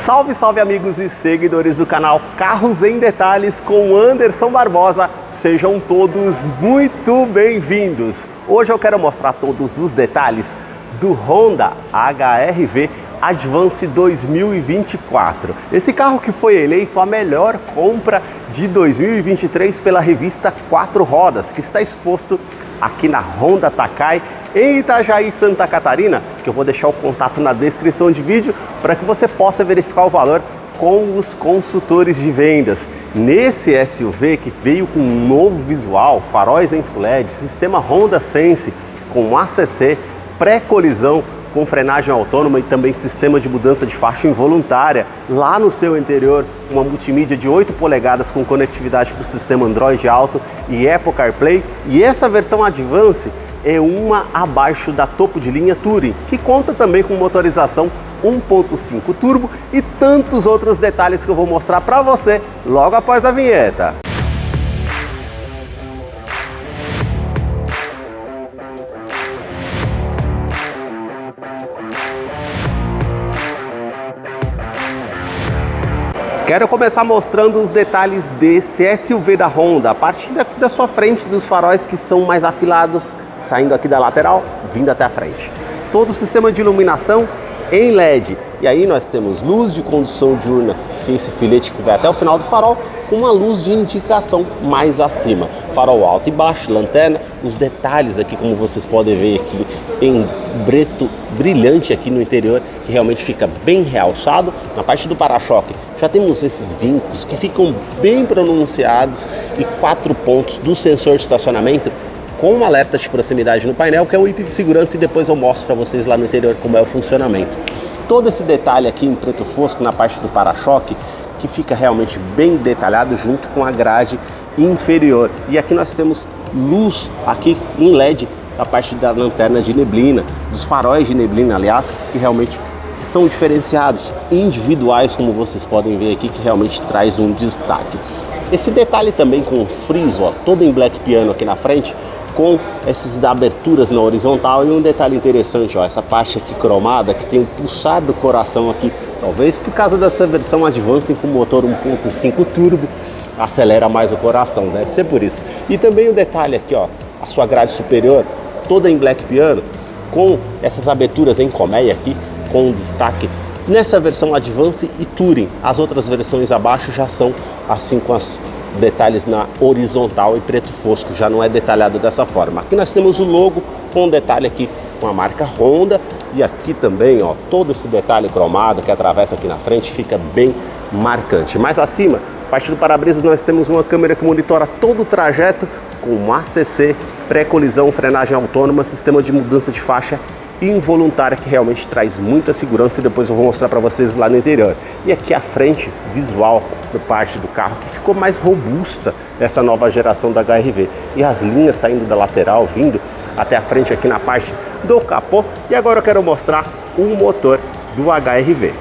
Salve, salve amigos e seguidores do canal Carros em Detalhes com Anderson Barbosa. Sejam todos muito bem-vindos. Hoje eu quero mostrar todos os detalhes do Honda HR-V Advance 2024. Esse carro que foi eleito a melhor compra de 2023 pela revista Quatro Rodas, que está exposto aqui na Honda Takai, em Itajaí, Santa Catarina, que eu vou deixar o contato na descrição de vídeo para que você possa verificar o valor com os consultores de vendas. Nesse SUV que veio com um novo visual, faróis em Full LED, sistema Honda Sense com ACC, pré-colisão, com frenagem autônoma e também sistema de mudança de faixa involuntária. Lá no seu interior, uma multimídia de 8 polegadas com conectividade para o sistema Android Auto e Apple CarPlay. E essa versão Advance é uma abaixo da topo de linha Touring, que conta também com motorização 1.5 turbo e tantos outros detalhes que eu vou mostrar para você logo após a vinheta. Quero começar mostrando os detalhes desse SUV da Honda, a partir da sua frente, dos faróis que são mais afilados, saindo aqui da lateral, vindo até a frente. Todo o sistema de iluminação em LED. E aí nós temos luz de condução diurna, que é esse filete que vai até o final do farol, com uma luz de indicação mais acima. Farol alto e baixo, lanterna, os detalhes aqui, como vocês podem ver aqui, em preto brilhante aqui no interior, que realmente fica bem realçado. Na parte do para-choque já temos esses vincos que ficam bem pronunciados e 4 pontos do sensor de estacionamento com um alerta de proximidade no painel, que é um item de segurança, e depois eu mostro para vocês lá no interior como é o funcionamento. Todo esse detalhe aqui em preto fosco na parte do para-choque, que fica realmente bem detalhado junto com a grade inferior. E aqui nós temos luz aqui em LED na parte da lanterna de neblina, dos faróis de neblina, aliás, que realmente são diferenciados, individuais, como vocês podem ver aqui, que realmente traz um destaque. Esse detalhe também com o friso, ó, todo em black piano aqui na frente, com essas aberturas na horizontal. E um detalhe interessante, ó, essa parte aqui cromada, que tem o pulsar do coração aqui, talvez por causa dessa versão Advance com motor 1.5 turbo, acelera mais o coração, deve ser por isso. E também o detalhe aqui, ó, a sua grade superior, toda em black piano, com essas aberturas em colmeia aqui, com destaque nessa versão Advance e Touring. As outras versões abaixo já são assim com os detalhes na horizontal e preto fosco, já não é detalhado dessa forma. Aqui nós temos o logo com um detalhe aqui com a marca Honda, e aqui também, ó, todo esse detalhe cromado que atravessa aqui na frente fica bem marcante. Mais acima, a partir do para-brisas, nós temos uma câmera que monitora todo o trajeto com ACC, pré-colisão, frenagem autônoma, sistema de mudança de faixa involuntária, que realmente traz muita segurança, e depois eu vou mostrar para vocês lá no interior. E aqui a frente visual por parte do carro, que ficou mais robusta essa nova geração da HR-V, e as linhas saindo da lateral, vindo até a frente aqui na parte do capô. E agora eu quero mostrar o motor do HR-V.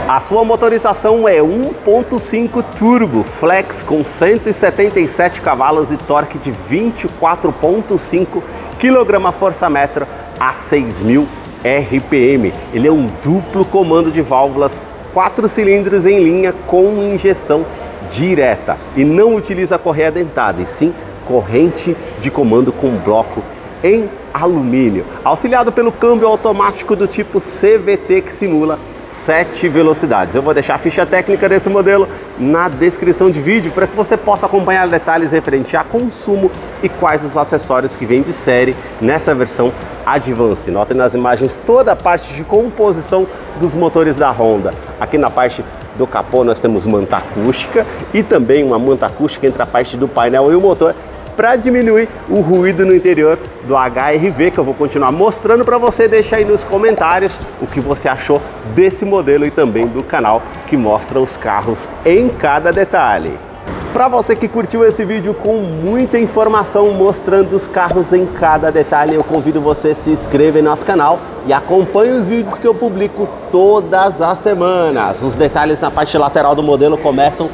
A sua motorização é 1.5 turbo flex com 177 cavalos e torque de 24.5 kgfm a 6.000 RPM. Ele é um duplo comando de válvulas, 4 cilindros em linha com injeção direta, e não utiliza correia dentada, e sim corrente de comando com bloco em alumínio, auxiliado pelo câmbio automático do tipo CVT, que simula 7 velocidades. Eu vou deixar a ficha técnica desse modelo na descrição de vídeo para que você possa acompanhar detalhes referente a consumo e quais os acessórios que vêm de série nessa versão Advance. Notem nas imagens toda a parte de composição dos motores da Honda. Aqui na parte do capô nós temos manta acústica, e também uma manta acústica entre a parte do painel e o motor, para diminuir o ruído no interior do HR-V, que eu vou continuar mostrando para você. Deixa aí nos comentários o que você achou desse modelo e também do canal que mostra os carros em cada detalhe. Para você que curtiu esse vídeo com muita informação mostrando os carros em cada detalhe, eu convido você a se inscrever no nosso canal e acompanhe os vídeos que eu publico todas as semanas. Os detalhes na parte lateral do modelo começam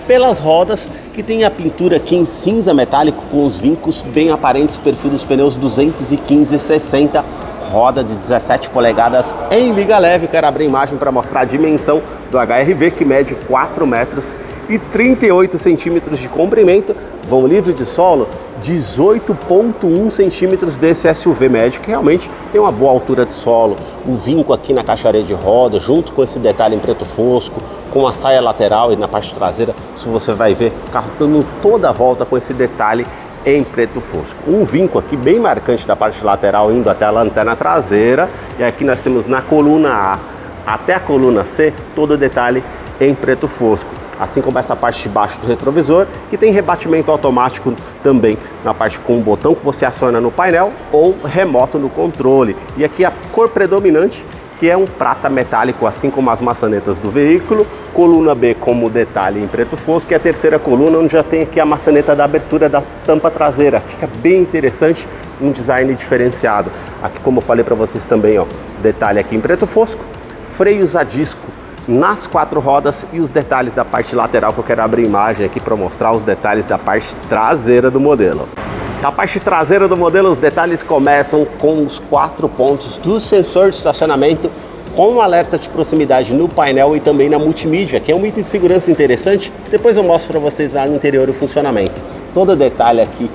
pelas rodas, que tem a pintura aqui em cinza metálico com os vincos bem aparentes, perfil dos pneus 215/60 roda de 17 polegadas em liga leve. Quero abrir a imagem para mostrar a dimensão do HR-V, que mede 4 metros e 38 centímetros de comprimento. Vão livre de solo, 18,1 centímetros desse SUV médio, que realmente tem uma boa altura de solo. O vinco aqui na caixaria de roda, junto com esse detalhe em preto fosco, com a saia lateral e na parte traseira, isso você vai ver o carro dando toda a volta com esse detalhe em preto fosco. Um vinco aqui bem marcante da parte lateral, indo até a lanterna traseira. E aqui nós temos na coluna A até a coluna C, todo o detalhe em preto fosco. Assim como essa parte de baixo do retrovisor, que tem rebatimento automático também na parte com um botão que você aciona no painel ou remoto no controle. E aqui a cor predominante, que é um prata metálico, assim como as maçanetas do veículo. Coluna B como detalhe em preto fosco, e a terceira coluna onde já tem aqui a maçaneta da abertura da tampa traseira. Fica bem interessante, um design diferenciado. Aqui, como eu falei para vocês também, ó, detalhe aqui em preto fosco, freios a disco nas 4 rodas e os detalhes da parte lateral, que eu quero abrir imagem aqui para mostrar os detalhes da parte traseira do modelo. Na parte traseira do modelo, os detalhes começam com os 4 pontos do sensor de estacionamento, com um alerta de proximidade no painel e também na multimídia, que é um item de segurança interessante. Depois eu mostro para vocês lá no interior o funcionamento. Todo detalhe aqui,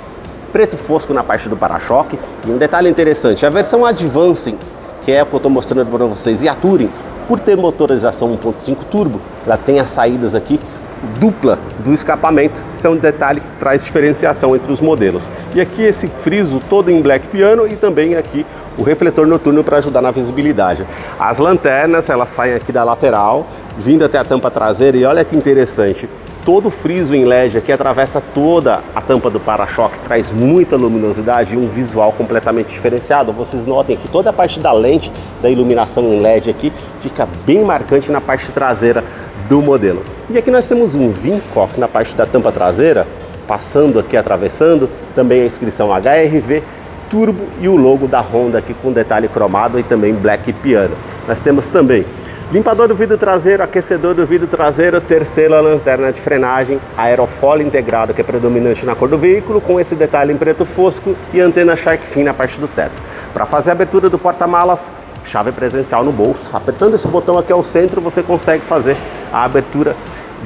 preto fosco na parte do para-choque. E um detalhe interessante, a versão Advanced, que é o que eu estou mostrando para vocês, e a Touring, por ter motorização 1.5 turbo, ela tem as saídas aqui dupla do escapamento. Isso é um detalhe que traz diferenciação entre os modelos. E aqui esse friso todo em black piano e também aqui o refletor noturno para ajudar na visibilidade. As lanternas, elas saem aqui da lateral, vindo até a tampa traseira, e olha que interessante, todo o friso em LED aqui atravessa toda a tampa do para-choque, traz muita luminosidade e um visual completamente diferenciado. Vocês notem que toda a parte da lente da iluminação em LED aqui fica bem marcante na parte traseira do modelo. E aqui nós temos um vinco na parte da tampa traseira, passando aqui, atravessando, também a inscrição HR-V Turbo e o logo da Honda aqui com detalhe cromado e também black piano. Nós temos também limpador do vidro traseiro, aquecedor do vidro traseiro, terceira lanterna de frenagem, aerofólio integrado, que é predominante na cor do veículo, com esse detalhe em preto fosco, e antena Shark Fin na parte do teto. Para fazer a abertura do porta-malas, chave presencial no bolso. Apertando esse botão aqui ao centro, você consegue fazer a abertura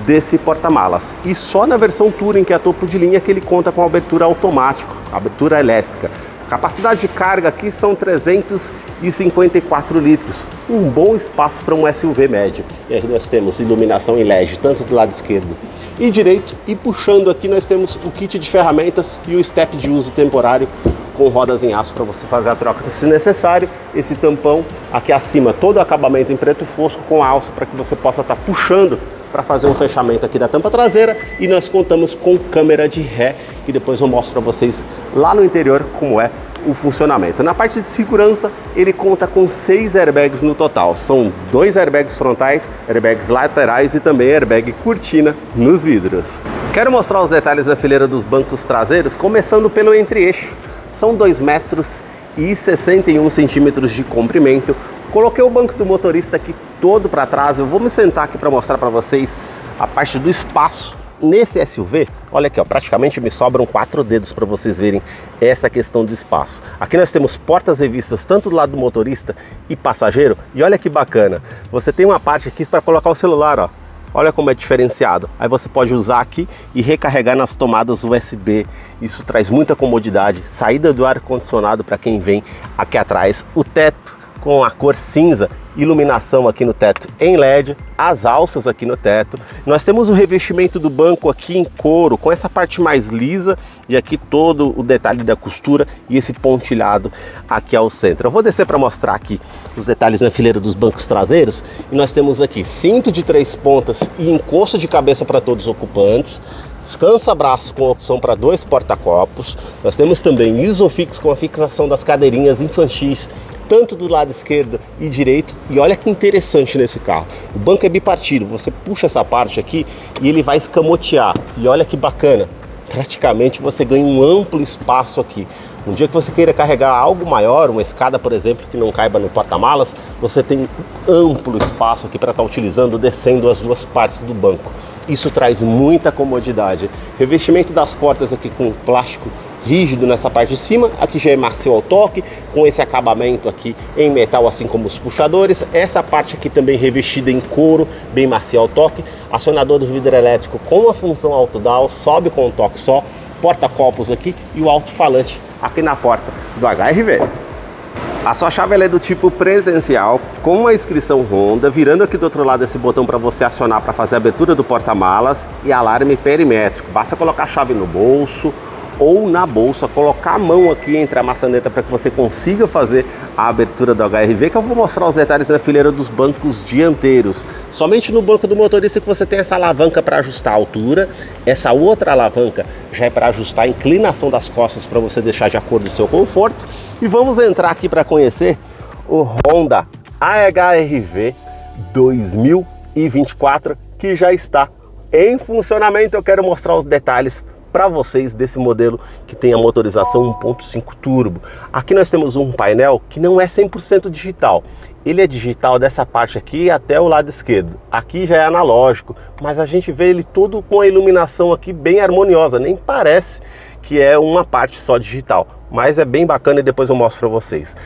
desse porta-malas. E só na versão Touring, que é a topo de linha, que ele conta com abertura automática, abertura elétrica. Capacidade de carga aqui são 354 litros, um bom espaço para um SUV médio. E aí nós temos iluminação em LED, tanto do lado esquerdo e direito, e puxando aqui nós temos o kit de ferramentas e o step de uso temporário com rodas em aço para você fazer a troca se necessário. Esse tampão aqui acima, todo o acabamento em preto fosco com alça para que você possa estar puxando para fazer um fechamento aqui da tampa traseira. E nós contamos com câmera de ré, que depois eu mostro para vocês lá no interior como é o funcionamento. Na parte de segurança, ele conta com 6 airbags no total. São 2 airbags frontais, airbags laterais e também airbag cortina nos vidros. Quero mostrar os detalhes da fileira dos bancos traseiros, começando pelo entre-eixo. São 2 metros e 61 centímetros de comprimento. Coloquei o banco do motorista aqui todo para trás. Eu vou me sentar aqui para mostrar para vocês a parte do espaço nesse SUV. Olha aqui, ó, praticamente me sobram 4 dedos para vocês verem essa questão do espaço. Aqui nós temos portas revistas tanto do lado do motorista e passageiro. E olha que bacana, você tem uma parte aqui para colocar o celular, ó. Olha como é diferenciado. Aí você pode usar aqui e recarregar nas tomadas USB. Isso traz muita comodidade. Saída do ar-condicionado para quem vem aqui atrás. O teto com a cor cinza, iluminação aqui no teto em LED, as alças aqui no teto. Nós temos o revestimento do banco aqui em couro, com essa parte mais lisa e aqui todo o detalhe da costura e esse pontilhado aqui ao centro. Eu vou descer para mostrar aqui os detalhes na fileira dos bancos traseiros. E nós temos aqui cinto de 3 pontas e encosto de cabeça para todos os ocupantes. Descansa-braço com opção para 2 porta-copos. Nós temos também Isofix com a fixação das cadeirinhas infantis, tanto do lado esquerdo e direito. E olha que interessante nesse carro, o banco é bipartido, você puxa essa parte aqui e ele vai escamotear. E olha que bacana, praticamente você ganha um amplo espaço aqui. Um dia que você queira carregar algo maior, uma escada, por exemplo, que não caiba no porta-malas, você tem amplo espaço aqui para estar utilizando, descendo as 2 partes do banco. Isso traz muita comodidade. Revestimento das portas aqui com plástico rígido nessa parte de cima, aqui já é macio ao toque, com esse acabamento aqui em metal, assim como os puxadores. Essa parte aqui também revestida em couro, bem macio ao toque. Acionador do vidro elétrico com a função auto-down, sobe com um toque só. Porta-copos aqui e o alto-falante aqui na porta do HR-V. A sua chave ela é do tipo presencial, com a inscrição Honda, virando aqui do outro lado esse botão para você acionar para fazer a abertura do porta-malas e alarme perimétrico. Basta colocar a chave no bolso ou na bolsa, colocar a mão aqui entre a maçaneta para que você consiga fazer a abertura do HR-V, que eu vou mostrar os detalhes na fileira dos bancos dianteiros. Somente no banco do motorista que você tem essa alavanca para ajustar a altura, essa outra alavanca já é para ajustar a inclinação das costas para você deixar de acordo com o seu conforto. E vamos entrar aqui para conhecer o Honda HR-V 2024, que já está em funcionamento. Eu quero mostrar os detalhes para vocês desse modelo que tem a motorização 1.5 turbo. Aqui nós temos um painel que não é 100% digital. Ele é digital dessa parte aqui até o lado esquerdo. Aqui já é analógico, mas a gente vê ele todo com a iluminação aqui bem harmoniosa. Nem parece que é uma parte só digital, mas é bem bacana e depois eu mostro para vocês.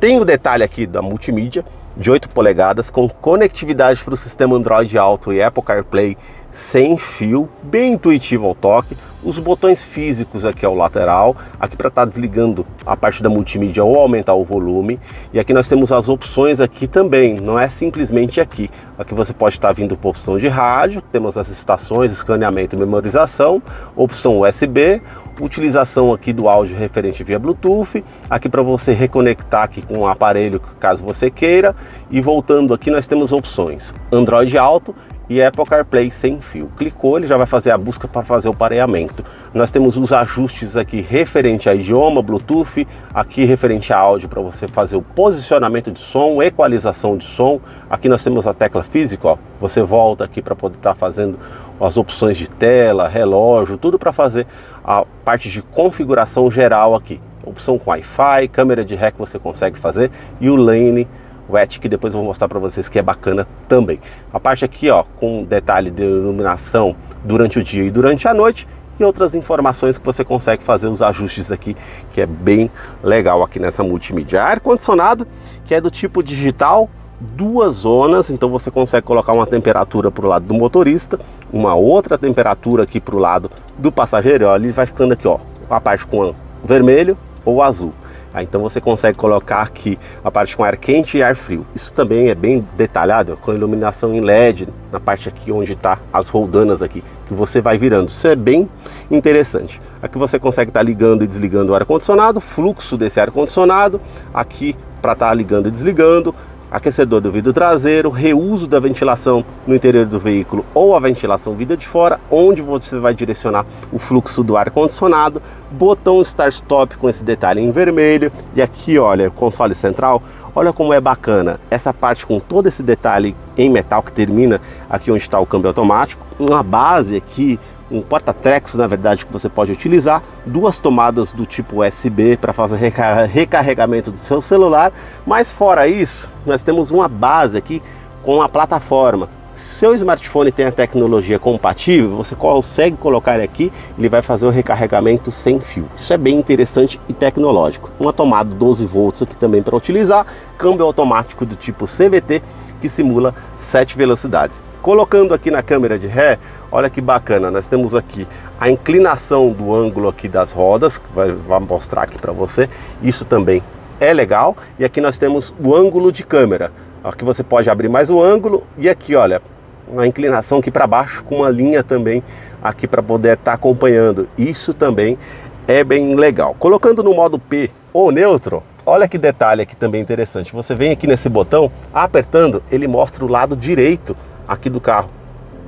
Tem o detalhe aqui da multimídia de 8 polegadas com conectividade para o sistema Android Auto e Apple CarPlay sem fio, bem intuitivo ao toque. Os botões físicos aqui ao lateral, aqui para estar desligando a parte da multimídia ou aumentar o volume. E aqui nós temos as opções aqui também, não é simplesmente aqui. Aqui você pode estar vindo por opção de rádio, temos as estações, escaneamento e memorização, opção USB, utilização aqui do áudio referente via Bluetooth, aqui para você reconectar aqui com o aparelho caso você queira. E voltando aqui nós temos opções Android Auto e Apple CarPlay sem fio. Clicou, ele já vai fazer a busca para fazer o pareamento. Nós temos os ajustes aqui referente a idioma, Bluetooth, aqui referente a áudio para você fazer o posicionamento de som, equalização de som. Aqui nós temos a tecla física, ó. Você volta aqui para poder estar fazendo as opções de tela, relógio, tudo para fazer a parte de configuração geral aqui. Opção com Wi-Fi, câmera de ré que você consegue fazer e o lane WET, que depois eu vou mostrar para vocês que é bacana também. A parte aqui, ó, com detalhe de iluminação durante o dia e durante a noite e outras informações que você consegue fazer os ajustes aqui, que é bem legal aqui nessa multimídia. Ar-condicionado, que é do tipo digital, 2 zonas, então você consegue colocar uma temperatura para o lado do motorista, uma outra temperatura aqui para o lado do passageiro. Ó, ele vai ficando aqui, ó, a parte com vermelho ou azul. Então você consegue colocar aqui a parte com ar quente e ar frio. Isso também é bem detalhado, com iluminação em LED, na parte aqui onde está as roldanas aqui, que você vai virando. Isso é bem interessante. Aqui você consegue estar ligando e desligando o ar-condicionado, fluxo desse ar-condicionado, aqui para estar ligando e desligando, aquecedor do vidro traseiro, reuso da ventilação no interior do veículo ou a ventilação vinda de fora, onde você vai direcionar o fluxo do ar-condicionado, botão start-stop com esse detalhe em vermelho, e aqui olha, console central, olha como é bacana, essa parte com todo esse detalhe em metal que termina aqui onde está o câmbio automático, uma base aqui, um porta-trecos na verdade que você pode utilizar, 2 tomadas do tipo USB para fazer recarregamento do seu celular, mas fora isso, nós temos uma base aqui com a plataforma. Se seu smartphone tem a tecnologia compatível, você consegue colocar ele aqui, ele vai fazer o recarregamento sem fio. Isso é bem interessante e tecnológico. Uma tomada 12 volts aqui também para utilizar, câmbio automático do tipo CVT que simula 7 velocidades. Colocando aqui na câmera de ré, olha que bacana, nós temos aqui a inclinação do ângulo aqui das rodas, que vai mostrar aqui para você, isso também é legal. E aqui nós temos o ângulo de câmera, aqui você pode abrir mais o ângulo e aqui olha, uma inclinação aqui para baixo com uma linha também aqui para poder estar acompanhando, isso também é bem legal. Colocando no modo P ou neutro, olha que detalhe aqui também interessante, você vem aqui nesse botão, apertando, ele mostra o lado direito aqui do carro,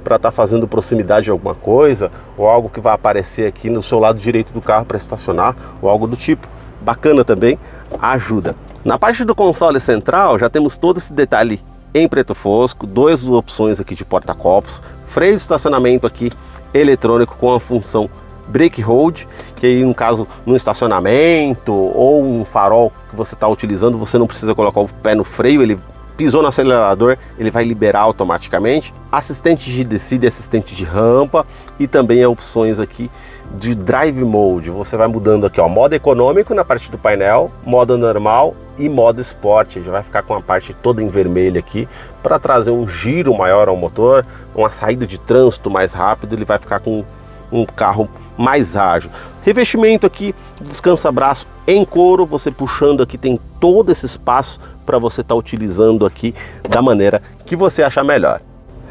para estar fazendo proximidade de alguma coisa, ou algo que vai aparecer aqui no seu lado direito do carro para estacionar, ou algo do tipo. Bacana também, ajuda. Na parte do console central, já temos todo esse detalhe em preto fosco, 2 opções aqui de porta-copos, freio de estacionamento aqui eletrônico com a função brake hold, que aí no caso no estacionamento ou um farol que você está utilizando, você não precisa colocar o pé no freio, ele Pisou no acelerador, ele vai liberar automaticamente. Assistente de descida e assistente de rampa. E também opções aqui de Drive Mode. Você vai mudando aqui, ó, modo econômico na parte do painel, modo normal e modo esporte. Já vai ficar com a parte toda em vermelho aqui para trazer um giro maior ao motor, uma saída de trânsito mais rápido. Ele vai ficar com um carro mais ágil. Revestimento aqui, descansa-braço em couro. Você puxando aqui tem todo esse espaço para você estar utilizando aqui da maneira que você achar melhor.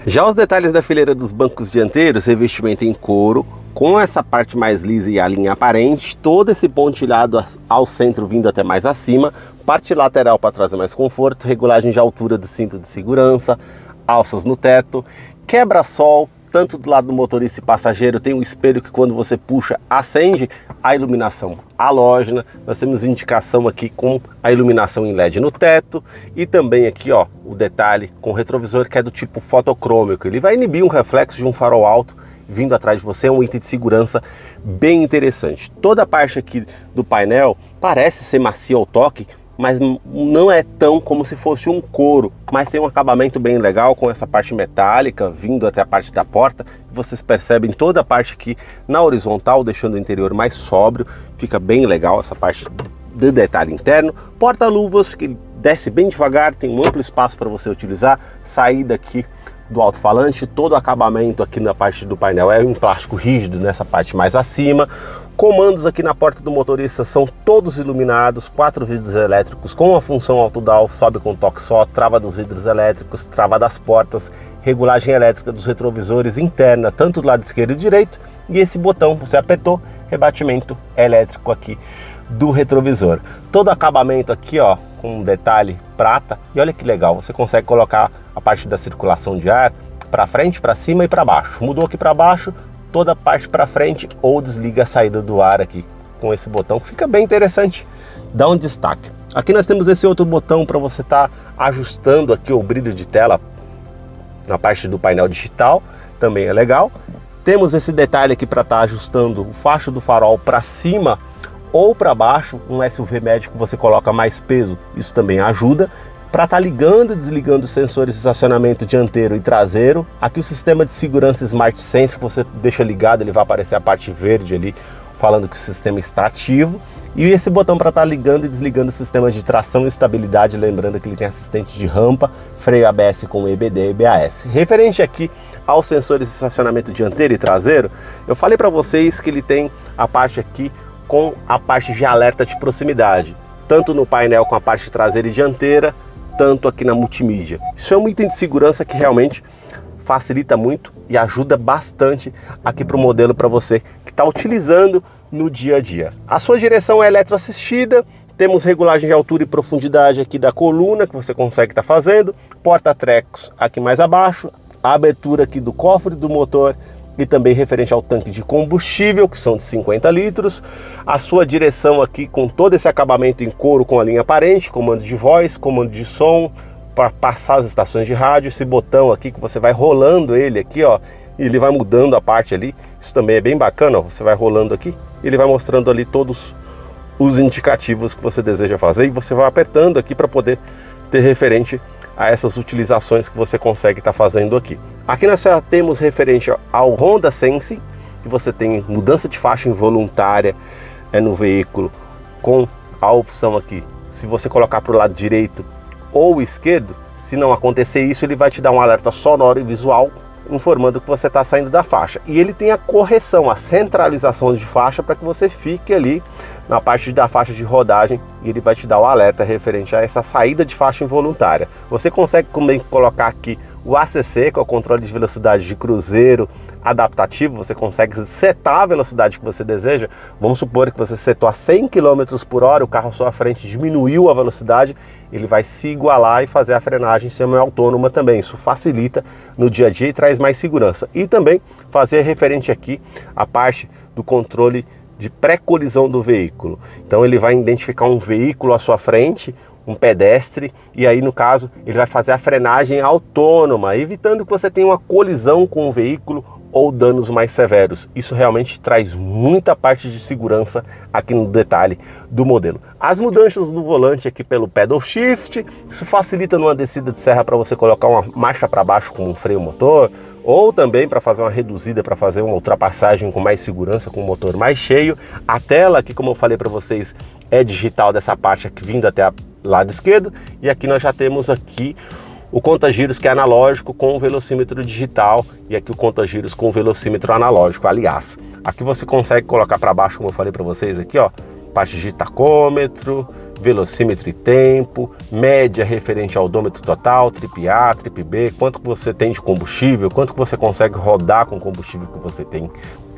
Já os detalhes da fileira dos bancos dianteiros, revestimento em couro, com essa parte mais lisa e a linha aparente, todo esse pontilhado ao centro vindo até mais acima, parte lateral para trazer mais conforto, regulagem de altura do cinto de segurança, alças no teto, quebra-sol, tanto do lado do motorista e passageiro, tem um espelho que quando você puxa, acende a iluminação halógena. Nós temos indicação aqui com a iluminação em LED no teto e também aqui, ó, o detalhe com o retrovisor que é do tipo fotocrômico. Ele vai inibir um reflexo de um farol alto vindo atrás de você, é um item de segurança bem interessante. Toda a parte aqui do painel parece ser macia ao toque, mas não é tão como se fosse um couro, mas tem um acabamento bem legal com essa parte metálica vindo até a parte da porta. Vocês percebem toda a parte aqui na horizontal, deixando o interior mais sóbrio, fica bem legal essa parte do detalhe interno. Porta-luvas que desce bem devagar, tem um amplo espaço para você utilizar, saída aqui do alto-falante, todo o acabamento aqui na parte do painel é em plástico rígido nessa parte mais acima. Comandos aqui na porta do motorista são todos iluminados, 4 vidros elétricos com a função auto-dial, sobe com toque só, trava dos vidros elétricos, trava das portas, regulagem elétrica dos retrovisores interna, tanto do lado esquerdo e direito, e esse botão, você apertou, rebatimento elétrico aqui do retrovisor. Todo acabamento aqui, ó, com um detalhe prata, e olha que legal, você consegue colocar a parte da circulação de ar para frente, para cima e para baixo. Mudou aqui para baixo, toda a parte para frente, ou desliga a saída do ar aqui com esse botão, fica bem interessante, dá um destaque. Aqui nós temos esse outro botão para você estar ajustando aqui o brilho de tela na parte do painel digital, também é legal. Temos esse detalhe aqui para estar ajustando o facho do farol para cima ou para baixo. Um SUV médio que você coloca mais peso, isso também ajuda. Para estar ligando e desligando os sensores de estacionamento dianteiro e traseiro. Aqui o sistema de segurança Smart Sense, que você deixa ligado, ele vai aparecer a parte verde ali, falando que o sistema está ativo. E esse botão para estar ligando e desligando o sistema de tração e estabilidade, lembrando que ele tem assistente de rampa, freio ABS com EBD e EBAS. Referente aqui aos sensores de estacionamento dianteiro e traseiro, eu falei para vocês que ele tem a parte aqui com a parte de alerta de proximidade, tanto no painel com a parte traseira e dianteira, tanto aqui na multimídia. Isso é um item de segurança que realmente facilita muito e ajuda bastante aqui para o modelo, para você que está utilizando no dia a dia. A sua direção é eletroassistida, temos regulagem de altura e profundidade aqui da coluna que você consegue estar fazendo, porta-trecos aqui mais abaixo, a abertura aqui do cofre do motor e também referente ao tanque de combustível, que são de 50 litros. A sua direção aqui com todo esse acabamento em couro com a linha aparente, comando de voz, comando de som, para passar as estações de rádio. Esse botão aqui que você vai rolando ele aqui, ó, e ele vai mudando a parte ali. Isso também é bem bacana, ó. Você vai rolando aqui, ele vai mostrando ali todos os indicativos que você deseja fazer e você vai apertando aqui para poder ter referente a essas utilizações que você consegue estar fazendo aqui. Aqui nós já temos referente ao Honda Sense, que você tem mudança de faixa involuntária no veículo, com a opção aqui, se você colocar para o lado direito ou esquerdo, se não acontecer isso, ele vai te dar um alerta sonoro e visual informando que você está saindo da faixa. E ele tem a correção, a centralização de faixa para que você fique ali na parte da faixa de rodagem e ele vai te dar o alerta referente a essa saída de faixa involuntária. Você consegue também colocar aqui o ACC, que é o controle de velocidade de cruzeiro adaptativo. Você consegue setar a velocidade que você deseja. Vamos supor que você setou a 100 km por hora, o carro à sua frente diminuiu a velocidade, ele vai se igualar e fazer a frenagem semi-autônoma também. Isso facilita no dia a dia e traz mais segurança. E também fazer referente aqui a parte do controle de pré-colisão do veículo. Então ele vai identificar um veículo à sua frente, um pedestre, e aí no caso ele vai fazer a frenagem autônoma, evitando que você tenha uma colisão com o veículo ou danos mais severos. Isso realmente traz muita parte de segurança aqui no detalhe do modelo. As mudanças do volante aqui pelo pedal shift, isso facilita numa descida de serra para você colocar uma marcha para baixo com um freio motor, ou também para fazer uma reduzida, para fazer uma ultrapassagem com mais segurança, com o motor mais cheio. A tela aqui, como eu falei para vocês, é digital dessa parte aqui vindo até o lado esquerdo, e aqui nós já temos aqui o conta-giros que é analógico com o velocímetro digital, e aqui o conta-giros com o velocímetro analógico, aliás. Aqui você consegue colocar para baixo, como eu falei para vocês aqui, ó, parte de tacômetro, velocímetro e tempo, média referente ao odômetro total, trip A, trip B, quanto que você tem de combustível, quanto que você consegue rodar com o combustível que você tem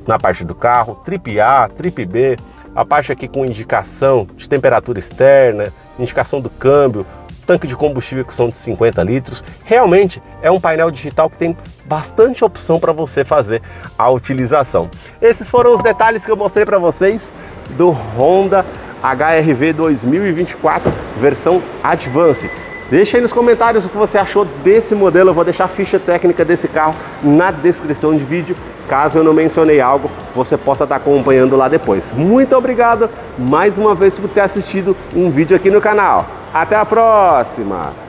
na parte do carro, trip A, trip B, a parte aqui com indicação de temperatura externa, indicação do câmbio, tanque de combustível que são de 50 litros. Realmente é um painel digital que tem bastante opção para você fazer a utilização. Esses foram os detalhes que eu mostrei para vocês do Honda HR-V 2024 versão Advance. Deixa aí nos comentários o que você achou desse modelo. Eu vou deixar a ficha técnica desse carro na descrição de vídeo. Caso eu não mencionei algo, você possa estar acompanhando lá depois. Muito obrigado mais uma vez por ter assistido um vídeo aqui no canal. Até a próxima!